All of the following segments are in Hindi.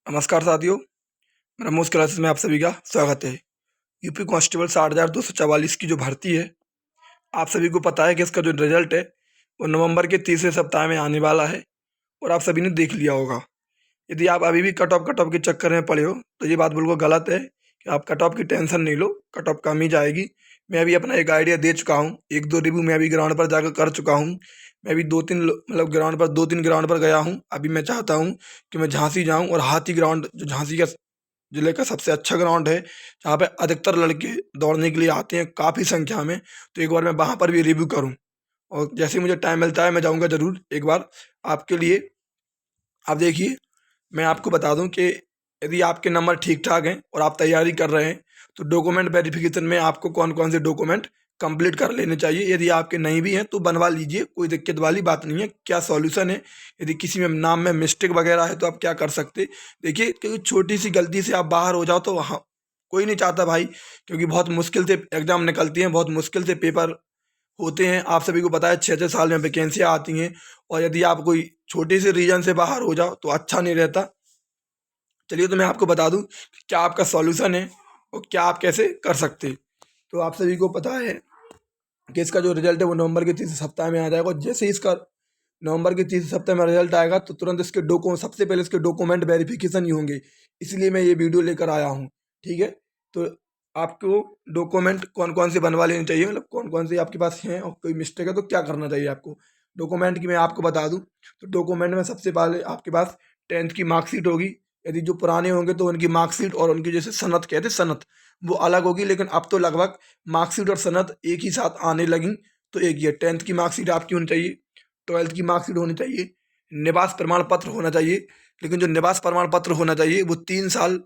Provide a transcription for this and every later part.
नमस्कार साथियों, ब्रह्मोस क्लासेस में आप सभी का स्वागत है। यूपी कांस्टेबल 60,244 की जो भर्ती है, आप सभी को पता है कि इसका जो रिजल्ट है वो नवंबर के तीसरे सप्ताह में आने वाला है और आप सभी ने देख लिया होगा। यदि आप अभी भी कट ऑफ के चक्कर में पड़े हो तो ये बात बिल्कुल गलत है कि आप कट ऑफ की टेंशन नहीं लो, कट ऑफ कम ही जाएगी। मैं अभी अपना एक आइडिया दे चुका हूँ, एक दो रिव्यू मैं अभी ग्राउंड पर जाकर कर चुका हूँ। मैं अभी दो तीन ग्राउंड पर गया हूँ। अभी मैं चाहता हूँ कि मैं झांसी जाऊँ और हाथी ग्राउंड, जो झांसी का जिले का सबसे अच्छा ग्राउंड है, जहाँ पे अधिकतर लड़के दौड़ने के लिए आते हैं काफ़ी संख्या में, तो एक बार मैं वहाँ पर भी रिव्यू करूँ। और जैसे ही मुझे टाइम मिलता है मैं जाऊँगा ज़रूर एक बार आपके लिए। आप देखिए, मैं आपको बता दूं कि यदि आपके नंबर ठीक ठाक हैं और आप तैयारी कर रहे हैं तो डॉक्यूमेंट वेरिफिकेशन में आपको कौन कौन से डॉक्यूमेंट कंप्लीट कर लेने चाहिए। यदि आपके नहीं भी हैं तो बनवा लीजिए, कोई दिक्कत वाली बात नहीं है। क्या सॉल्यूशन है, यदि किसी में नाम में मिस्टेक वगैरह है तो आप क्या कर सकते। देखिए, क्योंकि छोटी सी गलती से आप बाहर हो जाओ तो वहाँ कोई नहीं चाहता भाई, क्योंकि बहुत मुश्किल से एग्ज़ाम निकलती हैं, बहुत मुश्किल से पेपर होते हैं। आप सभी को पता है 6-6 साल में वैकेंसियाँ आती हैं, और यदि आप कोई छोटे से रीजन से बाहर हो जाओ तो अच्छा नहीं रहता। चलिए, तो मैं आपको बता दूं कि क्या आपका सॉल्यूशन है और क्या आप कैसे कर सकते। तो आप सभी को पता है कि इसका जो रिजल्ट है वो नवंबर के तीसरे सप्ताह में आ जाएगा। और जैसे ही इसका नवंबर के तीसरे सप्ताह में रिजल्ट आएगा तो तुरंत इसके सबसे पहले इसके डॉक्यूमेंट वेरिफिकेशन ही होंगे। इसलिए मैं ये वीडियो लेकर आया हूँ, ठीक है। तो आपको डॉक्यूमेंट कौन कौन से बनवा लेने चाहिए, मतलब कौन कौन से आपके पास हैं, और कोई मिस्टेक है तो क्या करना चाहिए आपको डॉक्यूमेंट की मैं आपको बता दूं। तो डॉक्यूमेंट में सबसे पहले आपके पास 10th की मार्कशीट होगी। यदि जो पुराने होंगे तो उनकी मार्कशीट और उनकी जैसे सनद कहते हैं, सनद वो अलग होगी, लेकिन अब तो लगभग मार्कशीट और सनद एक ही साथ आने लगी। तो एक ये 10th की मार्कशीट आपकी होनी चाहिए, 12th की मार्कशीट होनी चाहिए, निवास प्रमाण पत्र होना चाहिए। लेकिन जो निवास प्रमाण पत्र होना चाहिए वो 3 साल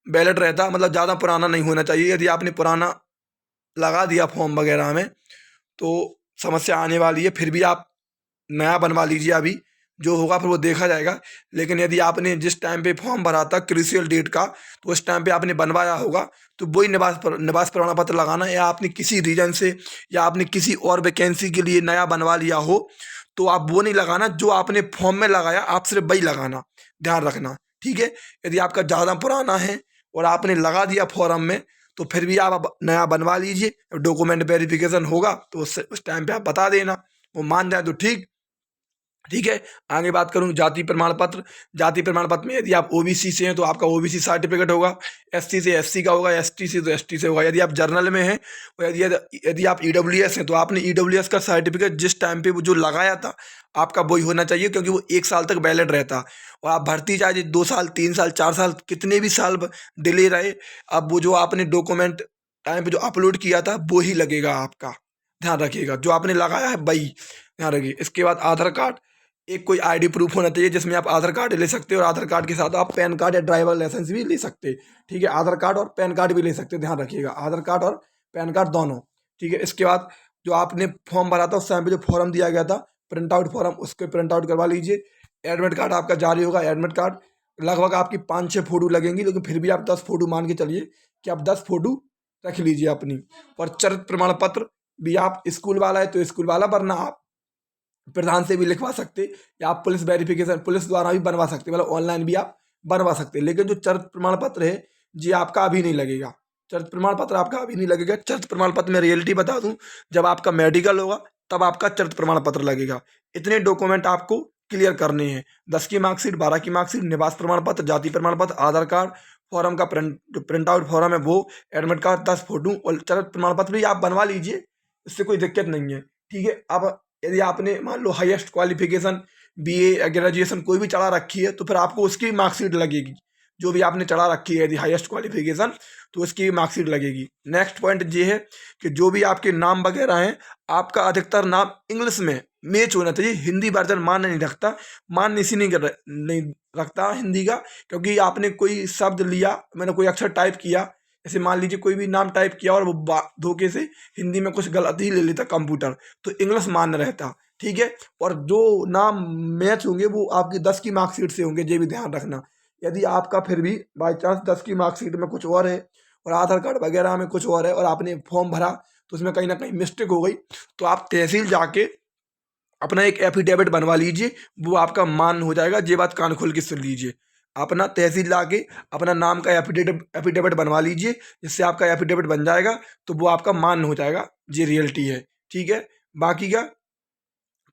वैलिड रहता, मतलब ज़्यादा पुराना नहीं होना चाहिए। यदि आपने पुराना लगा दिया फॉर्म वगैरह में तो समस्या आने वाली है। फिर भी आप नया बनवा लीजिए, अभी जो होगा फिर वो देखा जाएगा। लेकिन यदि आपने जिस टाइम पे फॉर्म भरा था क्रूशियल डेट का, तो उस टाइम पे आपने बनवाया होगा, तो वही निवास प्रमाण पत्र लगाना। या आपने किसी रीजन से या आपने किसी और वैकेंसी के लिए नया बनवा लिया हो तो आप वो नहीं लगाना, जो आपने फॉर्म में लगाया आप सिर्फ वही लगाना, ध्यान रखना, ठीक है। यदि आपका ज़्यादा पुराना है और आपने लगा दिया फॉर्म में तो फिर भी आप अब नया बनवा लीजिए। डॉक्यूमेंट वेरिफिकेशन होगा तो उस टाइम पे आप बता देना, वो मान जाए तो ठीक, ठीक है। आगे बात करूँ जाति प्रमाण पत्र। जाति प्रमाण पत्र में यदि आप ओबीसी से हैं तो आपका ओबीसी सर्टिफिकेट होगा, एससी से एससी का होगा, एसटी से तो एसटी से होगा। यदि आप जर्नल में हैं और यदि आप ईडब्ल्यूएस हैं तो आपने ईडब्ल्यूएस का सर्टिफिकेट जिस टाइम पे वो जो लगाया था आपका वही होना चाहिए, क्योंकि वो 1 साल तक वैलिड रहता। और आप भर्ती चाहे 2 साल 3 साल 4 साल कितने भी साल डिले रहे, अब वो जो आपने डॉक्यूमेंट टाइम पे जो अपलोड किया था वो ही लगेगा आपका, ध्यान रखिएगा। जो आपने लगाया है वही ध्यान रखिए। इसके बाद आधार कार्ड, एक कोई आईडी प्रूफ होना चाहिए जिसमें आप आधार कार्ड ले सकते हो, और आधार कार्ड के साथ आप पैन कार्ड या ड्राइवर लाइसेंस भी ले सकते हैं, ठीक है। आधार कार्ड और पैन कार्ड भी ले सकते हैं, ध्यान रखिएगा, आधार कार्ड और पैन कार्ड दोनों, ठीक है। इसके बाद जो आपने फॉर्म भरा था उस टाइम पे जो फॉर्म दिया गया था प्रिंट आउट फॉर्म, उसके प्रिंट आउट करवा लीजिए। एडमिट कार्ड आपका जारी होगा, एडमिट कार्ड लगभग आपकी 5-6 फोटो लगेंगी, लेकिन फिर भी आप 10 फोटो मान के चलिए कि आप 10 फोटो रख लीजिए अपनी। और चरित्र प्रमाण पत्र भी, आप स्कूल वाला है तो स्कूल वाला, वरना आप प्रधान से भी लिखवा सकते, या आप पुलिस वेरिफिकेशन पुलिस द्वारा भी बनवा सकते, मतलब ऑनलाइन भी आप बनवा सकते। लेकिन जो चरित्र प्रमाण पत्र है जी आपका अभी नहीं लगेगा, चरित्र प्रमाण पत्र आपका अभी नहीं लगेगा। चरित्र प्रमाण पत्र में रियलिटी बता दूं, जब आपका मेडिकल होगा तब आपका चरित्र प्रमाण पत्र लगेगा। इतने डॉक्यूमेंट आपको क्लियर करने हैं: 10 की मार्कशीट, 12 की मार्कशीट, निवास प्रमाण पत्र, जाति प्रमाण पत्र, आधार कार्ड, फॉर्म का प्रिंट आउट फॉर्म है वो, एडमिट कार्ड, 10 फोटो, और चरित्र प्रमाण पत्र भी आप बनवा लीजिए, इससे कोई दिक्कत नहीं है, ठीक है। अब यदि आपने मान लो हाईएस्ट क्वालिफिकेशन बीए या ग्रेजुएशन कोई भी चढ़ा रखी है तो फिर आपको उसकी मार्कशीट लगेगी, जो भी आपने चढ़ा रखी है यदि हाईएस्ट क्वालिफिकेशन तो उसकी मार्कशीट लगेगी। नेक्स्ट पॉइंट ये है कि जो भी आपके नाम वगैरह हैं, आपका अधिकतर नाम इंग्लिश में मैच होना चाहिए। हिंदी वर्जन मान्य नहीं रखता, मान्य इसी नहीं रखता हिंदी का, क्योंकि आपने कोई शब्द लिया, मैंने कोई अक्षर टाइप किया, जैसे मान लीजिए कोई भी नाम टाइप किया और वो धोखे से हिंदी में कुछ गलत ही ले लेता कंप्यूटर, तो इंग्लिश मान्य रहता, ठीक है। और जो नाम मैच होंगे वो आपकी 10 की मार्कशीट से होंगे, ये भी ध्यान रखना। यदि आपका फिर भी बाई चांस 10 की मार्कशीट में कुछ और है और आधार कार्ड वगैरह में कुछ और है और आपने फॉर्म भरा तो उसमें कहीं ना कहीं मिस्टेक हो गई, तो आप तहसील जाके अपना एक एफिडेविट बनवा लीजिए, वो आपका मान हो जाएगा। ये बात कान खोल के सुन लीजिए। अपना तहसील लाके अपना नाम का एफिडेविट बनवा लीजिए, जिससे आपका एफिडेविट बन जाएगा तो वो आपका मान्य हो जाएगा, ये रियलिटी है। ठीक है, बाकी का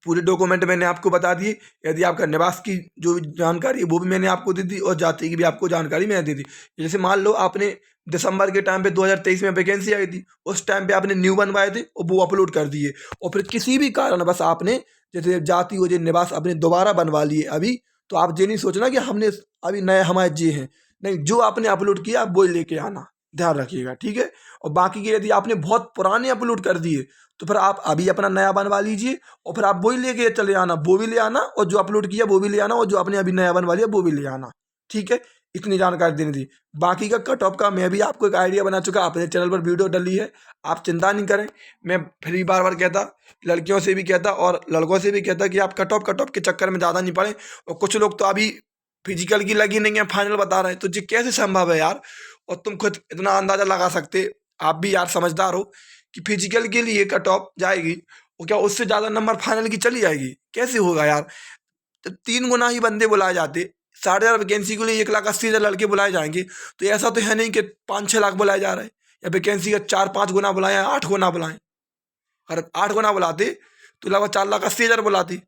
पूरे डॉक्यूमेंट मैंने आपको बता दिए। यदि आपका निवास की जो जानकारी है वो भी मैंने आपको दे दी और जाति की भी आपको जानकारी मैंने दे दी। जैसे मान लो आपने दिसंबर के टाइम पे 2023 में वैकेंसी आई थी, उस टाइम पे आपने न्यू बनवाए थे और वो अपलोड कर दिए, और फिर किसी भी कारण बस आपने जैसे जाति हो, जो निवास आपने दोबारा बनवा लिए अभी, तो आप ये नहीं सोचना कि हमने अभी नए हमारे जी हैं, नहीं, जो आपने अपलोड किया वो लेके आना, ध्यान रखिएगा। ठीक है, और बाकी के यदि आपने बहुत पुराने अपलोड कर दिए तो फिर आप अभी अपना नया बनवा लीजिए, और फिर आप वही लेके चले आना, वो भी ले आना, और जो अपलोड किया वो भी ले आना, और जो आपने अभी नया बनवा लिया वो भी ले आना। ठीक है, इतनी जानकारी देनी थी। बाकी का कट ऑफ का मैं भी आपको एक आइडिया बना चुका, अपने चैनल पर वीडियो डली है, आप चिंता नहीं करें। मैं फिर भी बार बार कहता, लड़कियों से भी कहता और लड़कों से भी कहता कि आप कट ऑफ के चक्कर में ज़्यादा नहीं पड़े। और कुछ लोग तो अभी फिजिकल की लगी नहीं है, फाइनल बता रहे हैं, तो ये कैसे संभव है यार? और तुम खुद इतना अंदाजा लगा सकते, आप भी यार समझदार हो, कि फिजिकल के लिए कट ऑफ जाएगी और क्या उससे ज़्यादा नंबर फाइनल की चली जाएगी? कैसे होगा यार? तो 3 गुना ही बंदे बुलाए जाते, 4,500 वैकेंसी के लिए 1,80,000 लड़के बुलाए जाएंगे, तो ऐसा तो है नहीं कि 5-6 लाख बुलाए जा रहे हैं, या वैकेंसी का 4-5 गुना बुलाएं, 8 गुना बुलाएं। अगर 8 गुना बुलाते तो लगभग 4,80,000 बुलाते,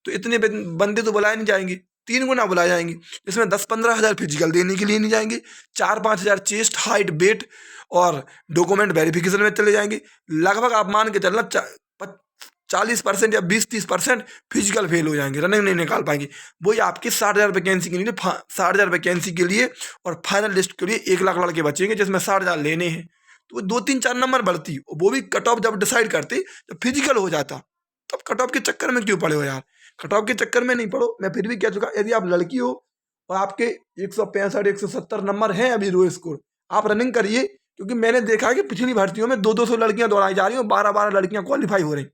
तो इतने बंदे तो बुलाए नहीं जाएंगे, 3 गुना बुलाए जाएंगे, जिसमें 10-15 हज़ार फिजिकल देने के लिए नहीं जाएंगे, 4-5 हज़ार चेस्ट हाइट वेट और डॉक्यूमेंट वेरिफिकेशन में चले जाएंगे। लगभग आप मान के चलना 40% या 20-30% फिजिकल फेल हो जाएंगे, रनिंग नहीं निकाल पाएंगे। वही आपकी 60,000 वैकेंसी के लिए 60,000 वैकेंसी के लिए और फाइनल लिस्ट के लिए 1 लाख लड़के बचेंगे, जिसमें 60,000 लेने हैं, तो 2-3-4 नंबर बढ़ती, वो भी कट ऑफ जब डिसाइड करते जब फिजिकल हो जाता, तब कट ऑफ के चक्कर में क्यों पड़े हो यार? कट ऑफ के चक्कर में नहीं पड़ो। मैं फिर भी कह चुका, यदि आप लड़की हो और आपके 165-170 नंबर हैं अभी रो स्कोर, आप रनिंग करिए, क्योंकि मैंने देखा है कि पिछली भर्तियों में 200 लड़कियां दौड़ाई जा रही हैं और 12 लड़कियां क्वालिफाई हो रही।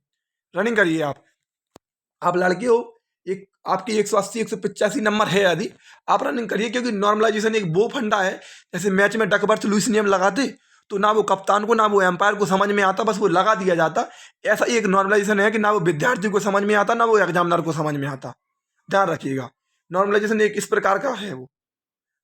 रनिंग करिए आप लड़के हो, एक आपकी 180-185 नंबर है यदि, आप रनिंग करिए, क्योंकि नॉर्मलाइजेशन एक वो फंडा है, जैसे मैच में डकवर्थ लुईस नियम लगाते तो ना वो कप्तान को ना वो एम्पायर को समझ में आता, बस वो लगा दिया जाता। ऐसा एक नॉर्मलाइजेशन है कि ना वो विद्यार्थी को समझ में आता ना वो एग्जामिनर को समझ में आता, ध्यान रखिएगा। नॉर्मलाइजेशन एक इस प्रकार का है वो,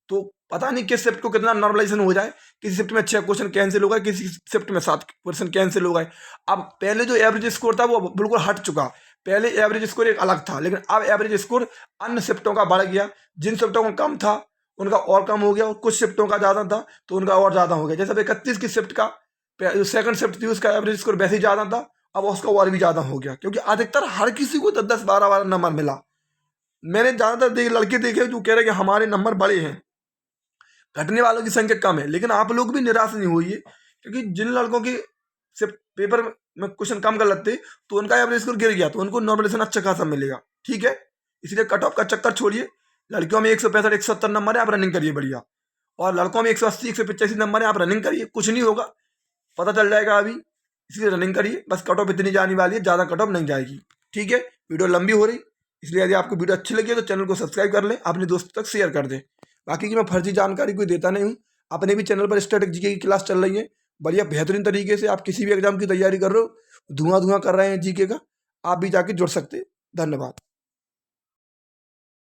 तो पता नहीं किस शिफ्ट को कितना नॉर्मलाइजेशन हो जाए, किसी शिफ्ट में 6 क्वेश्चन कैंसिल होगा, किसी शिफ्ट में 7 क्वेश्चन कैंसिल हो गए। अब पहले जो एवरेज स्कोर था वो बिल्कुल हट चुका, पहले एवरेज स्कोर एक अलग था, लेकिन अब एवरेज स्कोर अन्य शिफ्टों का बढ़ गया, जिन शिफ्टों का कम था उनका और कम हो गया, और कुछ शिफ्टों का ज़्यादा था तो उनका और ज़्यादा हो गया। जैसे 31 की शिफ्ट का जो सेकंड शिफ्ट थी उसका एवरेज स्कोर वैसे ही ज़्यादा था, अब उसका और भी ज़्यादा हो गया, क्योंकि अधिकतर हर किसी को 10-10 12 नंबर मिला। मैंने ज़्यादातर लड़के देखे जो कह रहे कि हमारे नंबर बड़े हैं, घटने वालों की संख्या कम है। लेकिन आप लोग भी निराश नहीं होइए, क्योंकि जिन लड़कों की से पेपर में क्वेश्चन कम गलत थे तो उनका एवरेज स्कोर गिर गया, तो उनको नॉर्मलाइजेशन अच्छा खासा मिलेगा। ठीक है, इसलिए कट ऑफ का चक्कर छोड़िए। लड़कियों में 165-170 नंबर है, आप रनिंग करिए बढ़िया, और लड़कों में 180-185 नंबर है, आप रनिंग करिए, कुछ नहीं होगा, पता चल जाएगा अभी, इसलिए रनिंग करिए। बस कट ऑफ इतनी जाने वाली है, ज़्यादा कट ऑफ नहीं जाएगी। ठीक है, वीडियो लंबी हो रही, इसलिए यदि आपको वीडियो अच्छी लगी है तो चैनल को सब्सक्राइब कर लें, अपने दोस्तों तक शेयर कर दें। बाकी की मैं फर्जी जानकारी कोई देता नहीं हूँ, अपने भी चैनल पर स्टैटिक जीके की क्लास चल रही है, बढ़िया बेहतरीन तरीके से। आप किसी भी एग्जाम की तैयारी कर रहे हो, धुआं कर रहे हैं जीके का, आप भी जाके जुड़ सकते। धन्यवाद।